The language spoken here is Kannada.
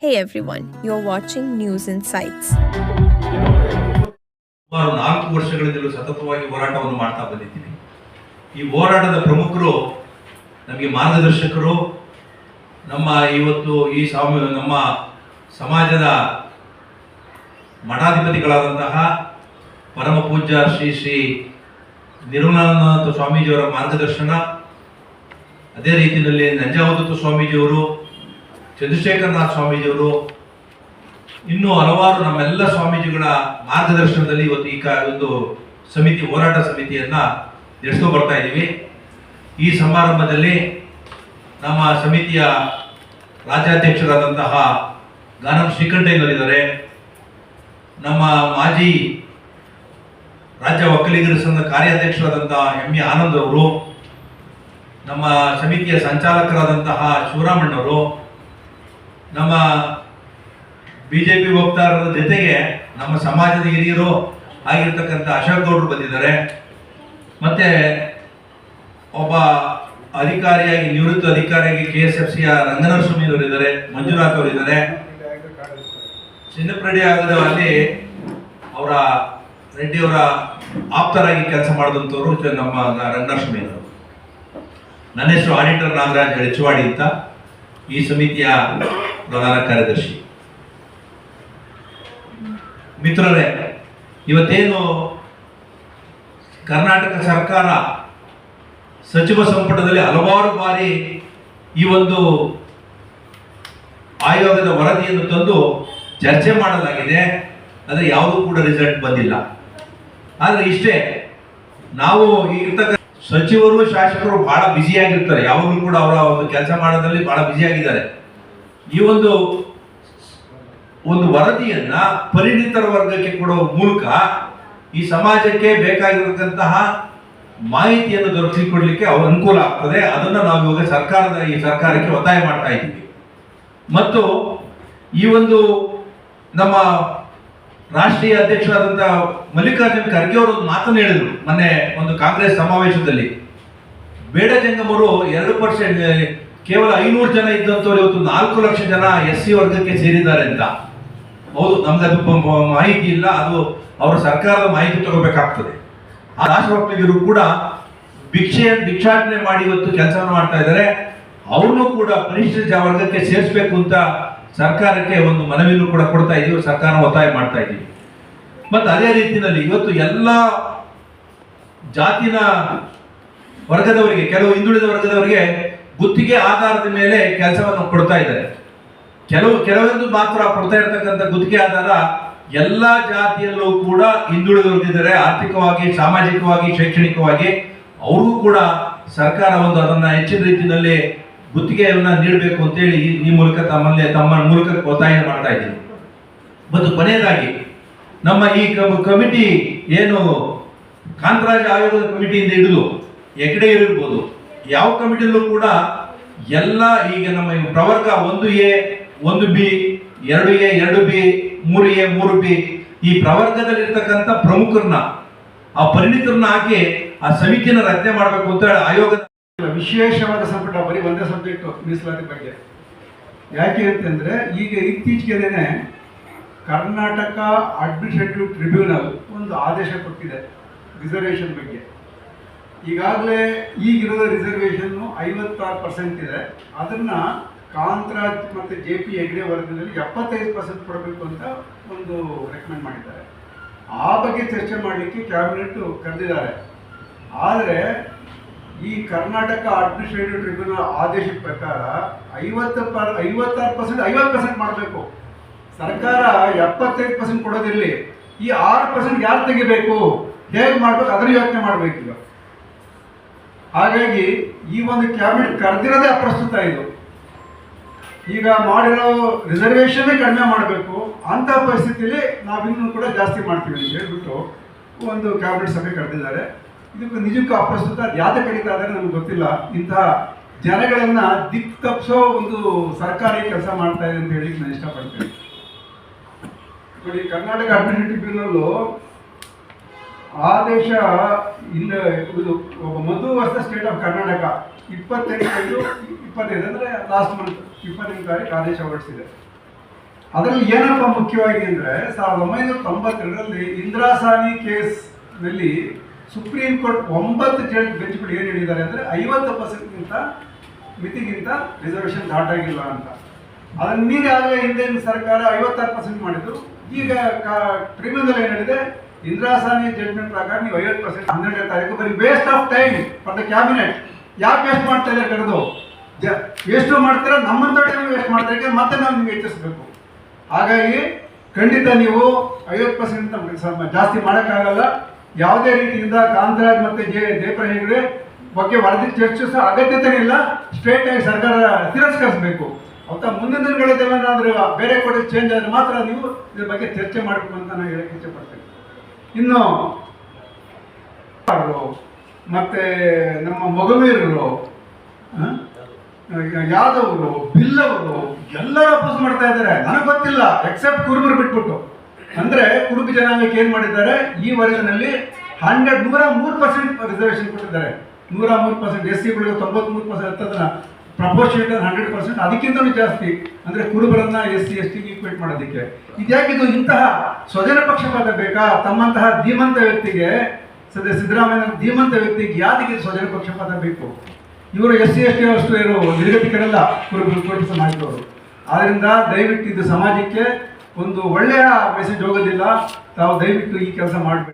Hey everyone, you're watching News Insights. ಸುಮಾರು 4 ವರ್ಷಗಳಿಂದಲೂ ಸತತವಾಗಿ ಹೋರಾಟವನ್ನು ಮಾಡ್ತಾ ಬಂದಿದ್ದೀವಿ. ಈ ಹೋರಾಟದ ಪ್ರಮುಖರು ನಮಗೆ ಮಾರ್ಗದರ್ಶಕರು ನಮ್ಮ ಇವತ್ತು ನಮ್ಮ ಸಮಾಜದ ಮಠಾಧಿಪತಿಗಳಾದಂತಹ ಪರಮ ಪೂಜ್ಯ ಶ್ರೀ ಶ್ರೀ ನಿರ್ಮಲಾನಂದ ಸ್ವಾಮೀಜಿಯವರ ಮಾರ್ಗದರ್ಶನ, ಅದೇ ರೀತಿಯಲ್ಲಿ ನಂಜಾವಧೂತ ಸ್ವಾಮೀಜಿಯವರು, ಚಂದ್ರಶೇಖರನಾಥ ಸ್ವಾಮೀಜಿಯವರು, ಇನ್ನೂ ಹಲವಾರು ನಮ್ಮೆಲ್ಲ ಸ್ವಾಮೀಜಿಗಳ ಮಾರ್ಗದರ್ಶನದಲ್ಲಿ ಇವತ್ತು ಒಂದು ಹೋರಾಟ ಸಮಿತಿಯನ್ನ ನಡೆಸ್ಕೊಂಡು ಬರ್ತಾ ಇದ್ದೀವಿ. ಈ ಸಮಾರಂಭದಲ್ಲಿ ನಮ್ಮ ಸಮಿತಿಯ ರಾಜ್ಯಾಧ್ಯಕ್ಷರಾದಂತಹ ಗಾನಂ ಶ್ರೀಕಂಠಯ್ಯನವರಿದ್ದಾರೆ, ನಮ್ಮ ಮಾಜಿ ರಾಜ್ಯ ಒಕ್ಕಲಿಗರ ಸಂಘದ ಕಾರ್ಯಾಧ್ಯಕ್ಷರಾದಂತಹ ಎಂ ಎ ಆನಂದ್ ಅವರು, ನಮ್ಮ ಸಮಿತಿಯ ಸಂಚಾಲಕರಾದಂತಹ ಶಿವರಾಮಣ್ಣವರು, ನಮ್ಮ ಬಿಜೆಪಿ ವಕ್ತಾರರ ಜೊತೆಗೆ ನಮ್ಮ ಸಮಾಜದ ಹಿರಿಯರು ಆಗಿರ್ತಕ್ಕಂಥ ಅಶೋಕ್ ಗೌಡರು ಬಂದಿದ್ದಾರೆ. ಮತ್ತೆ ಒಬ್ಬ ಅಧಿಕಾರಿಯಾಗಿ ನಿವೃತ್ತ ಅಧಿಕಾರಿಯಾಗಿ KSFCಯ ರಂಗನರಸ್ವಾಮಿಯವರು ಇದ್ದಾರೆ, ಮಂಜುನಾಥ್ ಅವರು ಇದ್ದಾರೆ. ಚಿನ್ನಪ್ರಡಿ ಆಗದ ಅಲ್ಲಿ ರೆಡ್ಡಿಯವರ ಆಪ್ತರಾಗಿ ಕೆಲಸ ಮಾಡಿದಂಥವ್ರು ನಮ್ಮ ರಂಗನರಸ್ವಾಮಿಯವರು. ನನ್ನ ಹೆಸರು ಆಡಿಟರ್ ನಾಗರಾಜ್ ಹೆಚ್ವಾಡಿ ಅಂತ, ಈ ಸಮಿತಿಯ ಪ್ರಧಾನ ಕಾರ್ಯದರ್ಶಿ. ಮಿತ್ರರೇ, ಇವತ್ತೇನು ಕರ್ನಾಟಕ ಸರ್ಕಾರ ಸಚಿವ ಸಂಪುಟದಲ್ಲಿ ಹಲವಾರು ಬಾರಿ ಈ ಒಂದು ಆಯೋಗದ ವರದಿಯನ್ನು ತಂದು ಚರ್ಚೆ ಮಾಡಲಾಗಿದೆ, ಆದರೆ ಯಾವುದೂ ಕೂಡ ರಿಸಲ್ಟ್ ಬಂದಿಲ್ಲ. ಆದರೆ ಇಷ್ಟೇ, ನಾವು ಇರ್ತಕ್ಕ ಸಚಿವರು ಶಾಸಕರು ಬಹಳ ಬ್ಯುಸಿಯಾಗಿರ್ತಾರೆ, ಯಾವಾಗಲೂ ಕೂಡ ಅವರ ಒಂದು ಕೆಲಸ ಮಾಡೋದ್ರಲ್ಲಿ ಬಹಳ ಬ್ಯುಸಿಯಾಗಿದ್ದಾರೆ. ಈ ಒಂದು ವರದಿಯನ್ನ ಪರಿಣಿತರ ವರ್ಗಕ್ಕೆ ಕೊಡುವ ಮೂಲಕ ಈ ಸಮಾಜಕ್ಕೆ ಬೇಕಾಗಿರತಕ್ಕಂತಹ ಮಾಹಿತಿಯನ್ನು ದೊರಕಿಸಿಕೊಡ್ಲಿಕ್ಕೆ ಅವ್ರ ಅನುಕೂಲ ಆಗ್ತದೆ. ಅದನ್ನು ನಾವು ಇವಾಗ ಸರ್ಕಾರಕ್ಕೆ ಒತ್ತಾಯ ಮಾಡ್ತಾ ಇದ್ದೀವಿ. ಮತ್ತು ಈ ಒಂದು ನಮ್ಮ ರಾಷ್ಟ್ರೀಯ ಅಧ್ಯಕ್ಷರಾದಂತಹ ಮಲ್ಲಿಕಾರ್ಜುನ್ ಖರ್ಗೆ ಅವರು ಒಂದು ಮಾತನ್ನು ಹೇಳಿದ್ರು ಮೊನ್ನೆ ಒಂದು ಕಾಂಗ್ರೆಸ್ ಸಮಾವೇಶದಲ್ಲಿ. ಬೇಡ ಜಂಗಮರು 2%, ಕೇವಲ 500 ಜನ ಇದ್ದಂಥವ್ರು ಇವತ್ತು 4 ಲಕ್ಷ ಜನ SC ವರ್ಗಕ್ಕೆ ಸೇರಿದ್ದಾರೆ ಅಂತ. ಹೌದು, ನಮ್ಗೆ ಅದು ಮಾಹಿತಿ ಇಲ್ಲ, ಅದು ಅವರ ಸರ್ಕಾರದ ಮಾಹಿತಿ ತಗೋಬೇಕಾಗ್ತದೆ. ಆ ರಾಷ್ಟ್ರಭಕ್ತರು ಕೂಡ ಭಿಕ್ಷಾಟನೆ ಮಾಡಿ ಇವತ್ತು ಕೆಲಸವನ್ನು ಮಾಡ್ತಾ ಇದ್ದಾರೆ. ಅವ್ರನ್ನೂ ಕೂಡ ಪರಿಶಿಷ್ಟ ವರ್ಗಕ್ಕೆ ಸೇರಿಸಬೇಕು ಅಂತ ಸರ್ಕಾರಕ್ಕೆ ಒಂದು ಮನವಿಯನ್ನು ಕೂಡ ಕೊಡ್ತಾ ಇದೀವಿ, ಸರ್ಕಾರ ಒತ್ತಾಯ ಮಾಡ್ತಾ ಇದ್ದೀವಿ. ಮತ್ತೆ ಅದೇ ರೀತಿಯಲ್ಲಿ ಇವತ್ತು ಎಲ್ಲ ಜಾತಿನ ವರ್ಗದವರಿಗೆ, ಕೆಲವು ಹಿಂದುಳಿದ ವರ್ಗದವರಿಗೆ ಗುತ್ತಿಗೆ ಆಧಾರದ ಮೇಲೆ ಕೆಲಸವನ್ನು ಕೊಡ್ತಾ ಇದ್ದಾರೆ. ಕೆಲವೊಂದು ಮಾತ್ರ ಕೊಡ್ತಾ ಇರತಕ್ಕಂಥ ಗುತ್ತಿಗೆ ಆಧಾರ ಎಲ್ಲ ಜಾತಿಯಲ್ಲೂ ಕೂಡ ಹಿಂದುಳಿದ ವರ್ಗದಿದ್ದಾರೆ, ಆರ್ಥಿಕವಾಗಿ, ಸಾಮಾಜಿಕವಾಗಿ, ಶೈಕ್ಷಣಿಕವಾಗಿ. ಅವ್ರಿಗೂ ಕೂಡ ಸರ್ಕಾರ ಅದನ್ನ ಹೆಚ್ಚಿನ ರೀತಿಯಲ್ಲಿ ಗುತ್ತಿಗೆಯನ್ನ ನೀಡಬೇಕು ಅಂತೇಳಿ ಈ ಮೂಲಕ ತಮ್ಮ ಮೂಲಕ ಒತ್ತಾಯ ಮಾಡ್ತಾ ಇದ್ದೀವಿ. ಮತ್ತು ಕೊನೆಯದಾಗಿ ನಮ್ಮ ಈ ಕಮಿಟಿ ಏನು ಕಾಂತರಾಜ್ ಆಯೋಗದ ಕಮಿಟಿಯಿಂದ ಹಿಡಿದು ಹೆಗ್ಡೆ ಇರ್ಬೋದು, ಯಾವ ಕಮಿಟಿಯಲ್ಲೂ ಕೂಡ ಎಲ್ಲ ಈಗ ನಮ್ಮ ಪ್ರವರ್ಗ 1A, 1B, 2A, 2B, 3A, 3B ಈ ಪ್ರವರ್ಗದಲ್ಲಿರ್ತಕ್ಕಂಥ ಪ್ರಮುಖರನ್ನ, ಆ ಪರಿಣಿತರನ್ನ ಹಾಕಿ ಆ ಸಮಿತಿಯನ್ನು ರಚನೆ ಮಾಡಬೇಕು ಅಂತ ಹೇಳಿ ಆಯೋಗದ ವಿಶೇಷವಾದ ಸಂಪುಟ. ಬರೀ ಒಂದೇ ಸಬ್ಜೆಕ್ಟ್ ಮೀಸಲಾತಿ ಬಗ್ಗೆ. ಯಾಕೆ ಅಂತಂದ್ರೆ ಈಗ ಇತ್ತೀಚೆಗೆ ಕರ್ನಾಟಕ ಅಡ್ಮಿನಿಸ್ಟ್ರೇಟಿವ್ ಟ್ರಿಬ್ಯುನಲ್ ಒಂದು ಆದೇಶ ಕೊಟ್ಟಿದೆ ರಿಸರ್ವೇಷನ್ ಬಗ್ಗೆ. ಈಗಾಗಲೇ ಈಗಿರೋ ರಿಸರ್ವೇಷನ್ 56% ಇದೆ. ಅದನ್ನ ಕಾಂತರಾಜ್ ಮತ್ತು JP ಹೆಗ್ಡೆ ವರ್ಗದಲ್ಲಿ 75% ಕೊಡಬೇಕು ಅಂತ ಒಂದು ರೆಕಮೆಂಡ್ ಮಾಡಿದ್ದಾರೆ. ಆ ಬಗ್ಗೆ ಚರ್ಚೆ ಮಾಡಲಿಕ್ಕೆ ಕ್ಯಾಬಿನೆಟ್ ಕರೆದಿದ್ದಾರೆ. ಆದರೆ ಈ ಕರ್ನಾಟಕ ಅಡ್ಮಿನಿಸ್ಟ್ರೇಟಿವ್ ಟ್ರಿಬ್ಯುನಲ್ ಆದೇಶದ ಪ್ರಕಾರ 56% 50% ಮಾಡಬೇಕು. ಸರ್ಕಾರ 75% ಕೊಡೋದಿರಲಿ, ಈ 6% ಯಾರು ತೆಗಿಬೇಕು, ಹೇಗೆ ಮಾಡ್ಬೇಕು, ಅದರ ಯೋಚನೆ ಮಾಡಬೇಕು. ಹಾಗಾಗಿ ಈ ಒಂದು ಕ್ಯಾಬಿನೆಟ್ ಕರೆದಿರೋದೇ ಅಪ್ರಸ್ತುತ. ಇದು ಈಗ ಮಾಡಿರೋ ರಿಸರ್ವೇಷನ್ನೇ ಕಡಿಮೆ ಮಾಡಬೇಕು ಅಂತ ಪರಿಸ್ಥಿತಿಯಲ್ಲಿ ನಾವಿನ್ನೂ ಕೂಡ ಜಾಸ್ತಿ ಮಾಡ್ತೀವಿ ಅಂತ ಹೇಳ್ಬಿಟ್ಟು ಒಂದು ಕ್ಯಾಬಿನೆಟ್ ಸಭೆ ಕರೆದಿದ್ದಾರೆ. ಇದಕ್ಕೆ ನಿಜಕ್ಕೂ ಅಪ್ರಸ್ತುತ. ಅದು ಯಾವ್ದು ಕರೀತಾ ಇದ್ದಾರೆ ನಮ್ಗೆ ಗೊತ್ತಿಲ್ಲ. ಇಂತಹ ಜನಗಳನ್ನ ದಿಕ್ಕು ತಪ್ಪಿಸೋ ಒಂದು ಸರ್ಕಾರಿ ಕೆಲಸ ಮಾಡ್ತಾ ಇದೆ ಅಂತ ಹೇಳಿ ನಾನು ಇಷ್ಟಪಡ್ತೇನೆ. ನೋಡಿ, ಕರ್ನಾಟಕ ಅಡ್ಮಿನಿಸ್ಟ್ರೇಟಿವ್ ಟ್ರಿಬ್ಯುನಲ್ ಆದೇಶ ಇಂದ ಒಬ್ಬ ಮಧುವರ್ತ ಸ್ಟೇಟ್ ಆಫ್ ಕರ್ನಾಟಕ 25 ಅಂದರೆ ಲಾಸ್ಟ್ ಮಂತ್ 25 ತಾರೀಕು ಆದೇಶ ಹೊರಡಿಸಿದೆ. ಅದರಲ್ಲಿ ಏನಪ್ಪ ಮುಖ್ಯವಾಗಿ ಅಂದರೆ 1992ರಲ್ಲಿ ಇಂದಿರಾ ಸಾನಿ ಕೇಸ್ನಲ್ಲಿ ಸುಪ್ರೀಂ ಕೋರ್ಟ್ 9 ಬೆಂಚ್ಗಳು ಏನು ಹೇಳಿದ್ದಾರೆ ಅಂದರೆ 50%ಗಿಂತ ಮಿತಿಗಿಂತ ರಿಸರ್ವೇಷನ್ ದಾಟಾಗಿಲ್ಲ ಅಂತ. ಅದನ್ನು ಮೀರಿ ಆಗಲೇ ಹಿಂದಿನ ಸರ್ಕಾರ 56% ಮಾಡಿದ್ದು. ಈಗ ಟ್ರಿಬ್ಯುನಲ್ ಏನು ಹೇಳಿದೆ, ಇಂದಿರಾ ಸಾನಿ ಜಡ್ಜ್ಮೆಂಟ್ ಪ್ರಕಾರ ನೀವು 50% 12ನೇ ತಾರೀಕು ಬರೀ waste of time for the cabinet. ಯಾಕೆ ವೇಸ್ಟ್ ಮಾಡ್ತಾ ಇದ್ದಾರೆ ಕರೆದು ವೇಸ್ಟು ಮಾಡ್ತೀರಾ, ನಮ್ಮಂತ ಟೈಮ್ ವೇಸ್ಟ್ ಮಾಡ್ತಾರೆ, ಮತ್ತೆ ನಾವು ನಿಮ್ಗೆ ಹೆಚ್ಚಿಸ್ಬೇಕು. ಹಾಗಾಗಿ ಖಂಡಿತ ನೀವು 50% ಜಾಸ್ತಿ ಮಾಡೋಕ್ಕಾಗಲ್ಲ. ಯಾವುದೇ ರೀತಿಯಿಂದ ಕಾಂತರಾಜ್ ಮತ್ತು ಜಯಪ್ರಕಾಶ್ ಹೆಗಡೆ ಬಗ್ಗೆ ವರದಿ ಚರ್ಚಿಸೋ ಅಗತ್ಯತೆ ಇಲ್ಲ. ಸ್ಟ್ರೇಟ್ ಆಗಿ ಸರ್ಕಾರ ತಿರಸ್ಕರಿಸಬೇಕು. ಅವತ್ತ ಮುಂದಿನ ದಿನಗಳೇನಾದರೂ ಬೇರೆ ಕಡೆ ಚೇಂಜ್ ಆದರೆ ಮಾತ್ರ ನೀವು ಇದ್ರ ಬಗ್ಗೆ ಚರ್ಚೆ ಮಾಡಬೇಕು ಅಂತ ನಾನು ಹೇಳಕ್ಕೆ ಇಚ್ಛೆಪಡ್ತೇನೆ. ಇನ್ನು ಮತ್ತೆ ನಮ್ಮ ಮೊಗವೀರರು, ಯಾದವರು, ಬಿಲ್ಲವರು ಎಲ್ಲರೂ ಅಪೋಸ್ ಮಾಡ್ತಾ ಇದ್ದಾರೆ. ನನಗೆ ಗೊತ್ತಿಲ್ಲ ಎಕ್ಸೆಪ್ಟ್ ಕುರುಬರು ಬಿಟ್ಬಿಟ್ಟು. ಅಂದರೆ ಕುರುಬ ಜನಾಂಗಕ್ಕೆ ಏನು ಮಾಡಿದ್ದಾರೆ, ಈ ವರದಿನಲ್ಲಿ 103% ರಿಸರ್ವೇಷನ್ ಕೊಟ್ಟಿದ್ದಾರೆ. 103%. ಎಸ್ ಸಿಗಳಿಗೆ 93% ಅಂತದನ್ನ ಪ್ರಪೋರ್ಷನೇಟ್ 100%, ಅದಕ್ಕಿಂತಲೂ ಜಾಸ್ತಿ. ಅಂದರೆ ಕುರುಬರನ್ನ SC ST ಈಕ್ವೇಟ್ ಮಾಡೋದಕ್ಕೆ ಇದ್ಯಾಕಿದು ಇಂತಹ ಸ್ವಜನ ಪಕ್ಷಪಾತ ಬೇಕಾ? ತಮ್ಮಂತಹ ಧೀಮಂತ ವ್ಯಕ್ತಿಗೆ, ಸಿದ್ದರಾಮಯ್ಯ ಧೀಮಂತ ವ್ಯಕ್ತಿಗೆ ಯಾತಿಗೆ ಸ್ವಜನ ಪಕ್ಷಪಾತ ಬೇಕು? ಇವರು SC ST ಅಷ್ಟು ಇರೋ ನಿರ್ಗತಿಕರಲ್ಲ ಕುರುಬ ಸಮಾಜದವರು. ಆದ್ದರಿಂದ ದಯವಿಟ್ಟು ಇದು ಸಮಾಜಕ್ಕೆ ಒಂದು ಒಳ್ಳೆಯ ಮೆಸೇಜ್ ಹೋಗೋದಿಲ್ಲ. ತಾವು ದಯವಿಟ್ಟು ಈ ಕೆಲಸ ಮಾಡಬೇಕು.